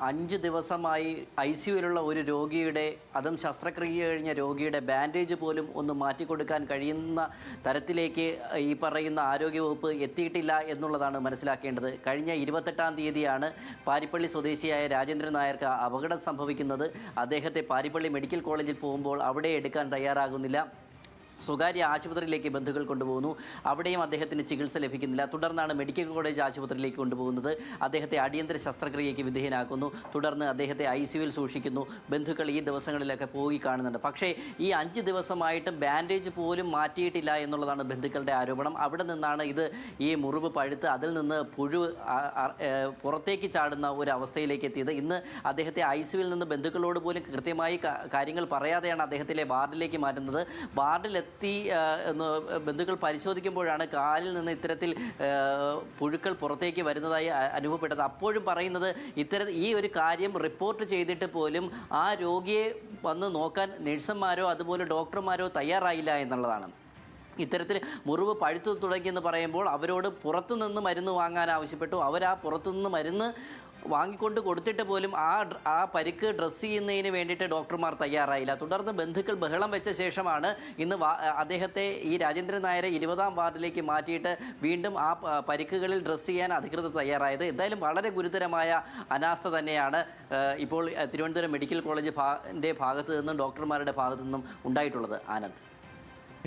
5 ദിവസമായി ICUവിലുള്ള ഒരു രോഗിയുടെ, അതും ശസ്ത്രക്രിയ കഴിഞ്ഞ രോഗിയുടെ ബാൻഡേജ് പോലും ഒന്ന് മാറ്റിക്കൊടുക്കാൻ കഴിയുന്ന തരത്തിലേക്ക് ഈ പറയുന്ന ആരോഗ്യവകുപ്പ് എത്തിയിട്ടില്ല എന്നുള്ളതാണ് മനസ്സിലാക്കേണ്ടത്. കഴിഞ്ഞ 28-ാം തീയതിയാണ് പാരിപ്പള്ളി സ്വദേശിയായ രാജേന്ദ്രൻ നായർക്ക് അപകടം സംഭവിക്കുന്നത്. അദ്ദേഹത്തെ പാരിപ്പള്ളി മെഡിക്കൽ കോളേജിൽ പോകുമ്പോൾ അവിടെ എടുക്കാൻ തയ്യാറാകുന്നില്ല. സ്വകാര്യ ആശുപത്രിയിലേക്ക് ബന്ധുക്കൾ കൊണ്ടുപോകുന്നു. അവിടെയും അദ്ദേഹത്തിന് ചികിത്സ ലഭിക്കുന്നില്ല. തുടർന്നാണ് മെഡിക്കൽ കോളേജ് ആശുപത്രിയിലേക്ക് കൊണ്ടുപോകുന്നത്. അദ്ദേഹത്തെ അടിയന്തര ശസ്ത്രക്രിയയ്ക്ക് വിധേയനാക്കുന്നു. തുടർന്ന് അദ്ദേഹത്തെ ICUവിൽ സൂക്ഷിക്കുന്നു. ബന്ധുക്കൾ ഈ ദിവസങ്ങളിലൊക്കെ പോയി കാണുന്നുണ്ട്. പക്ഷേ ഈ 5 ദിവസമായിട്ടും ബാൻഡേജ് പോലും മാറ്റിയിട്ടില്ല എന്നുള്ളതാണ് ബന്ധുക്കളുടെ ആരോപണം. അവിടെ നിന്നാണ് ഈ മുറിവ് പഴുത്ത് അതിൽ നിന്ന് പുഴു പുറത്തേക്ക് ചാടുന്ന ഒരു അവസ്ഥയിലേക്ക് എത്തിയത്. ഇന്ന് അദ്ദേഹത്തെ ICUവിൽ നിന്ന് ബന്ധുക്കളോട് പോലും കൃത്യമായി കാര്യങ്ങൾ പറയാതെയാണ് അദ്ദേഹത്തിലെ വാർഡിലേക്ക് മാറ്റുന്നത്. വാർഡിൽ എന്ന് ബന്ധുക്കൾ പരിശോധിക്കുമ്പോഴാണ് കാലിൽ നിന്ന് ഇത്തരത്തിൽ പുഴുക്കൾ പുറത്തേക്ക് വരുന്നതായി അനുഭവപ്പെട്ടത്. അപ്പോഴും പറയുന്നത് ഈ ഒരു കാര്യം റിപ്പോർട്ട് ചെയ്തിട്ട് പോലും ആ രോഗിയെ വന്ന് നോക്കാൻ നഴ്സുമാരോ അതുപോലെ ഡോക്ടർമാരോ തയ്യാറായില്ല എന്നുള്ളതാണ്. ഇത്തരത്തിൽ മുറിവ് പഴുത്തു തുടങ്ങിയെന്ന് പറയുമ്പോൾ അവരോട് പുറത്തുനിന്ന് മരുന്ന് വാങ്ങാൻ ആവശ്യപ്പെട്ടു. അവർ ആ പുറത്തുനിന്ന് മരുന്ന് വാങ്ങിക്കൊണ്ട് കൊടുത്തിട്ട് പോലും ആ പരിക്ക് ഡ്രസ്സ് ചെയ്യുന്നതിന് വേണ്ടിയിട്ട് ഡോക്ടർമാർ തയ്യാറായില്ല. തുടർന്ന് ബന്ധുക്കൾ ബഹളം വെച്ച ശേഷമാണ് ഇന്ന് അദ്ദേഹത്തെ ഈ രാജേന്ദ്രൻ നായരെ 20-ാം വാർഡിലേക്ക് മാറ്റിയിട്ട് വീണ്ടും ആ പരിക്കുകളിൽ ഡ്രസ്സ് ചെയ്യാൻ അധികൃതർ തയ്യാറായത്. എന്തായാലും വളരെ ഗുരുതരമായ അനാസ്ഥ തന്നെയാണ് ഇപ്പോൾ തിരുവനന്തപുരം മെഡിക്കൽ കോളേജ് ഭാഗത്തു നിന്നും ഡോക്ടർമാരുടെ ഭാഗത്തു നിന്നും ഉണ്ടായിട്ടുള്ളത്. ആനന്ദ്.